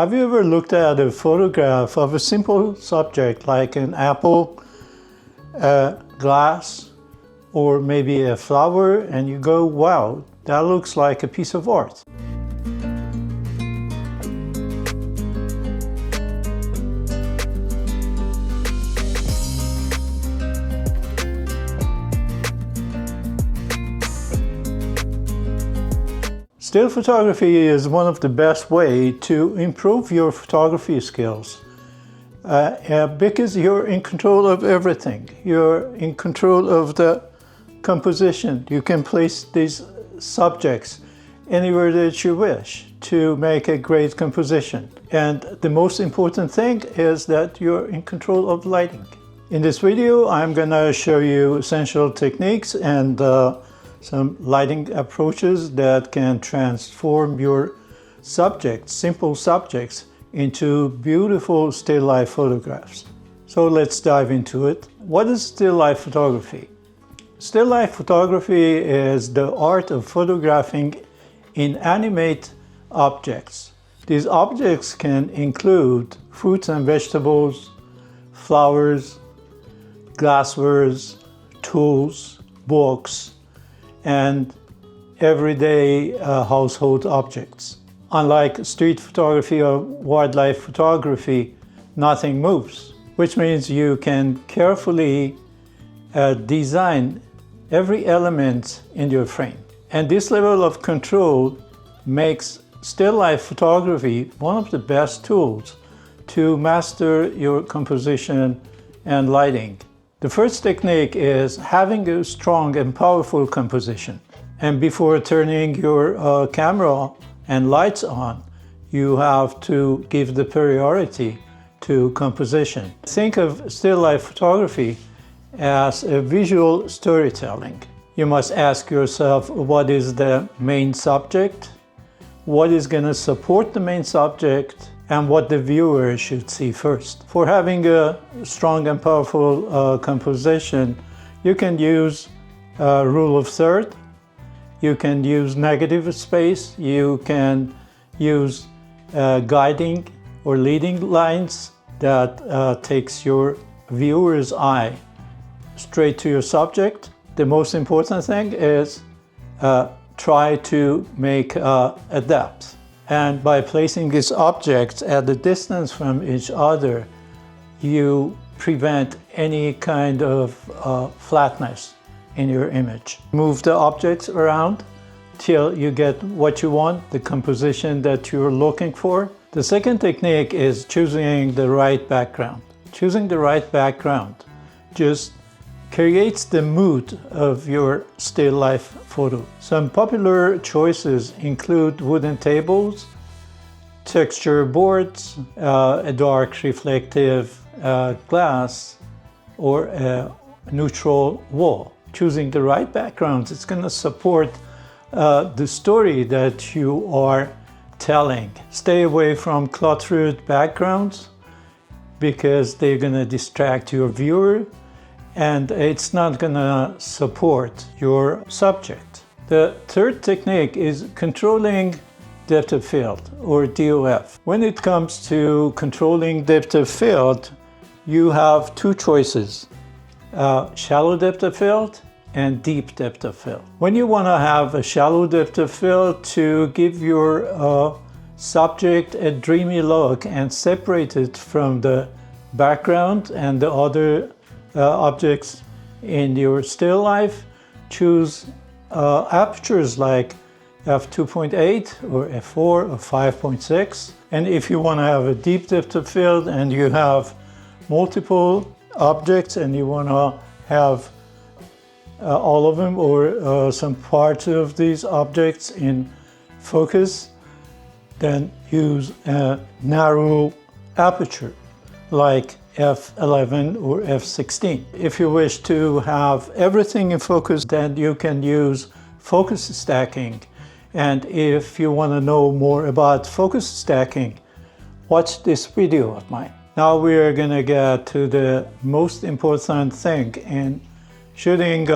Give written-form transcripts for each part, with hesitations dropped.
Have you ever looked at a photograph of a simple subject like an apple, a glass, or maybe a flower, and you go, wow, that looks like a piece of art? Still photography is one of the best ways to improve your photography skills because you're in control of everything. You're in control of the composition. You can place these subjects anywhere that you wish to make a great composition. And the most important thing is that you're in control of lighting. In this video, I'm going to show you essential techniques and some lighting approaches that can transform your subjects, simple subjects, into beautiful still life photographs. So let's dive into it. What is still life photography? Still life photography is the art of photographing inanimate objects. These objects can include fruits and vegetables, flowers, glasswares, tools, books, and everyday household objects. Unlike street photography or wildlife photography, nothing moves, which means you can carefully design every element in your frame. And this level of control makes still life photography one of the best tools to master your composition and lighting. The first technique is having a strong and powerful composition. And before turning your camera and lights on, you have to give the priority to composition. Think of still life photography as a visual storytelling. You must ask yourself, what is the main subject? What is going to support the main subject? And what the viewer should see first. For having a strong and powerful composition, you can use rule of third, you can use negative space, you can use guiding or leading lines that takes your viewer's eye straight to your subject. The most important thing is try to make a depth. And by placing these objects at a distance from each other, you prevent any kind of flatness in your image. Move the objects around till you get what you want, the composition that you're looking for. The second technique is choosing the right background. Choosing the right background just creates the mood of your still life photo. Some popular choices include wooden tables, texture boards, a dark reflective glass, or a neutral wall. Choosing the right backgrounds, it's going to support the story that you are telling. Stay away from cluttered backgrounds because they're going to distract your viewer and it's not going to support your subject. The third technique is controlling depth of field, or DOF. When it comes to controlling depth of field, you have two choices, shallow depth of field and deep depth of field. When you want to have a shallow depth of field to give your subject a dreamy look and separate it from the background and the other objects in your still life, choose apertures like f2.8 or f4 or 5.6. And if you want to have a deep depth of field and you have multiple objects and you want to have all of them or some parts of these objects in focus, then use a narrow aperture like f11 or f16. If you wish to have everything in focus, then you can use focus stacking. And if you want to know more about focus stacking, watch this video of mine. Now we are going to get to the most important thing in shooting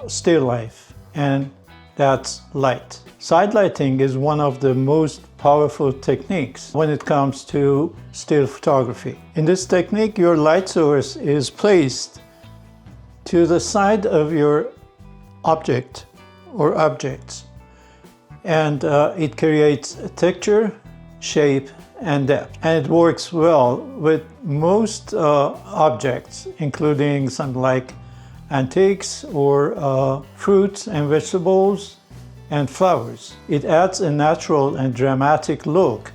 still life, and that's light. Side lighting is one of the most powerful techniques when it comes to still photography. In this technique, your light source is placed to the side of your object or objects, and it creates a texture, shape, and depth. And it works well with most objects, including some like antiques or fruits and vegetables and flowers. It adds a natural and dramatic look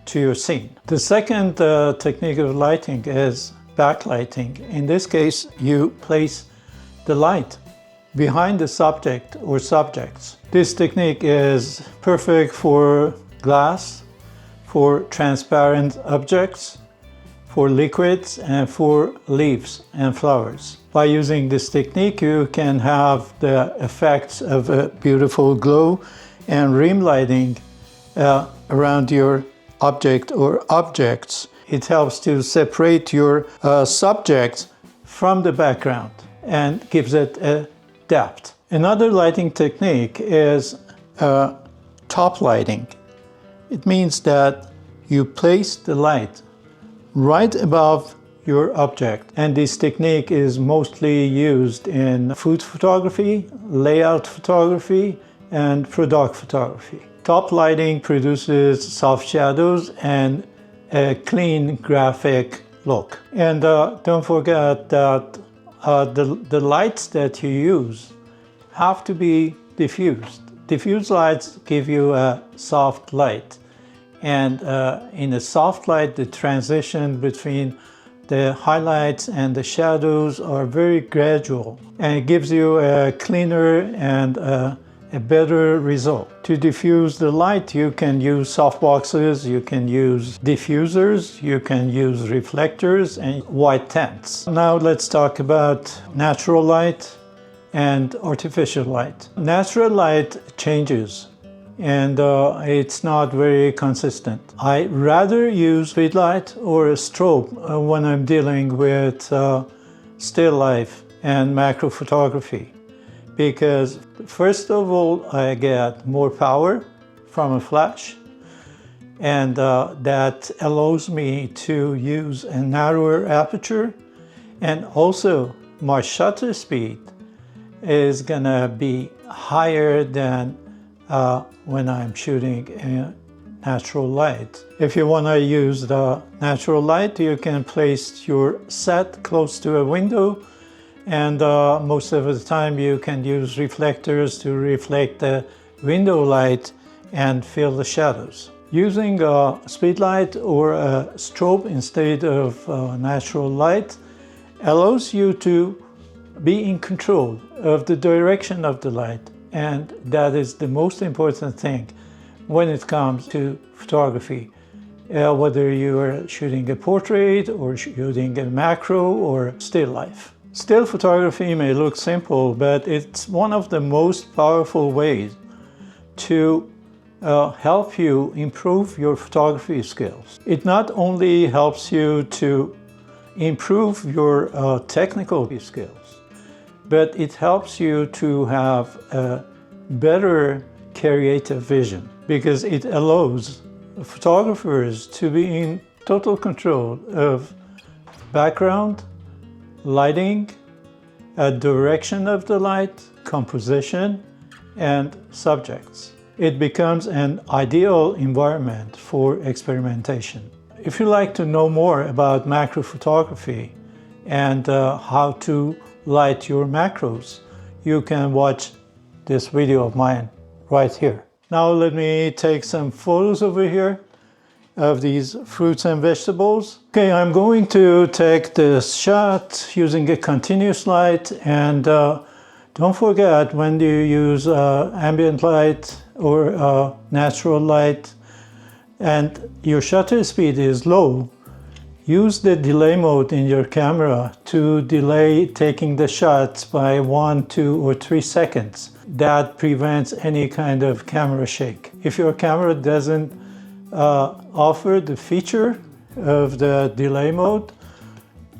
to your scene. The second technique of lighting is backlighting. In this case, you place the light behind the subject or subjects. This technique is perfect for glass, for transparent objects, for liquids, and for leaves and flowers. By using this technique, you can have the effects of a beautiful glow and rim lighting around your object or objects. It helps to separate your subject from the background and gives it a depth. Another lighting technique is top lighting. It means that you place the light right above your object, and this technique is mostly used in food photography, layout photography, and product photography. Top lighting produces soft shadows and a clean graphic look. And don't forget that the lights that you use have to be diffused. Diffused lights give you a soft light, and in a soft light, the transition between the highlights and the shadows are very gradual, and it gives you a cleaner and a better result. To diffuse the light, you can use softboxes, you can use diffusers, you can use reflectors and white tints. Now let's talk about natural light and artificial light. Natural light changes, and it's not very consistent. I rather use speedlight or a strobe when I'm dealing with still life and macro photography, because first of all, I get more power from a flash, and that allows me to use a narrower aperture, and also my shutter speed is gonna be higher than when I'm shooting in natural light. If you want to use the natural light, you can place your set close to a window, and most of the time you can use reflectors to reflect the window light and fill the shadows. Using a speedlight or a strobe instead of natural light allows you to be in control of the direction of the light, and that is the most important thing when it comes to photography, whether you are shooting a portrait or shooting a macro or still life. Still photography may look simple, but it's one of the most powerful ways to help you improve your photography skills. It not only helps you to improve your technical skills, but it helps you to have a better creative vision, because it allows photographers to be in total control of background, lighting, direction of the light, composition, and subjects. It becomes an ideal environment for experimentation. If you'd like to know more about macro photography and how to light your macros, you can watch this video of mine right here. Now let me take some photos over here of these fruits and vegetables. Okay, I'm going to take this shot using a continuous light, and don't forget, when you use ambient light or natural light and your shutter speed is low, use the delay mode in your camera to delay taking the shots by 1, 2, or 3 seconds. That prevents any kind of camera shake. If your camera doesn't offer the feature of the delay mode,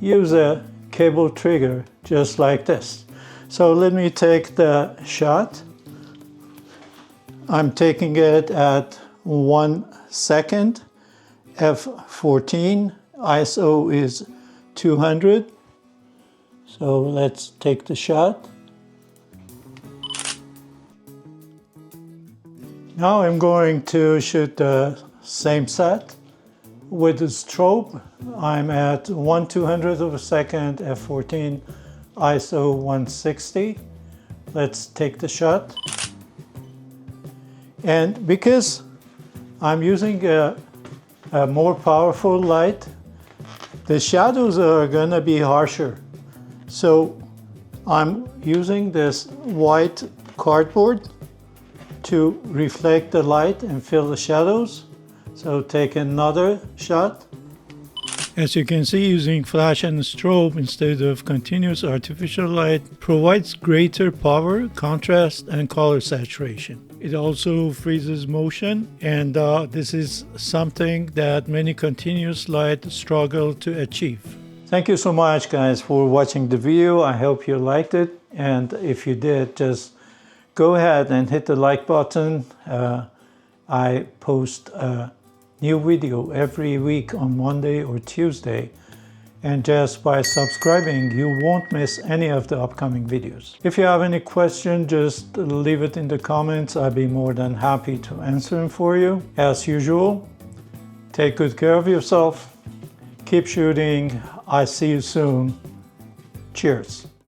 use a cable trigger just like this. So let me take the shot. I'm taking it at 1 2nd, f14, ISO is 200. So let's take the shot. Now I'm going to shoot the same set with the strobe. I'm at 1/200 of a second, f14, ISO 160. Let's take the shot. And because I'm using a more powerful light, the shadows are gonna be harsher. So I'm using this white cardboard to reflect the light and fill the shadows. So take another shot. As you can see, using flash and strobe instead of continuous artificial light provides greater power, contrast, and color saturation. It also freezes motion, and this is something that many continuous light struggle to achieve. Thank you so much, guys, for watching the video. I hope you liked it, and if you did, just go ahead and hit the like button. I post a new video every week on Monday or Tuesday, and just by subscribing you won't miss any of the upcoming videos. If you have any question, just leave it in the comments. I'll be more than happy to answer them for you. As usual, take good care of yourself, keep shooting. I see you soon. Cheers.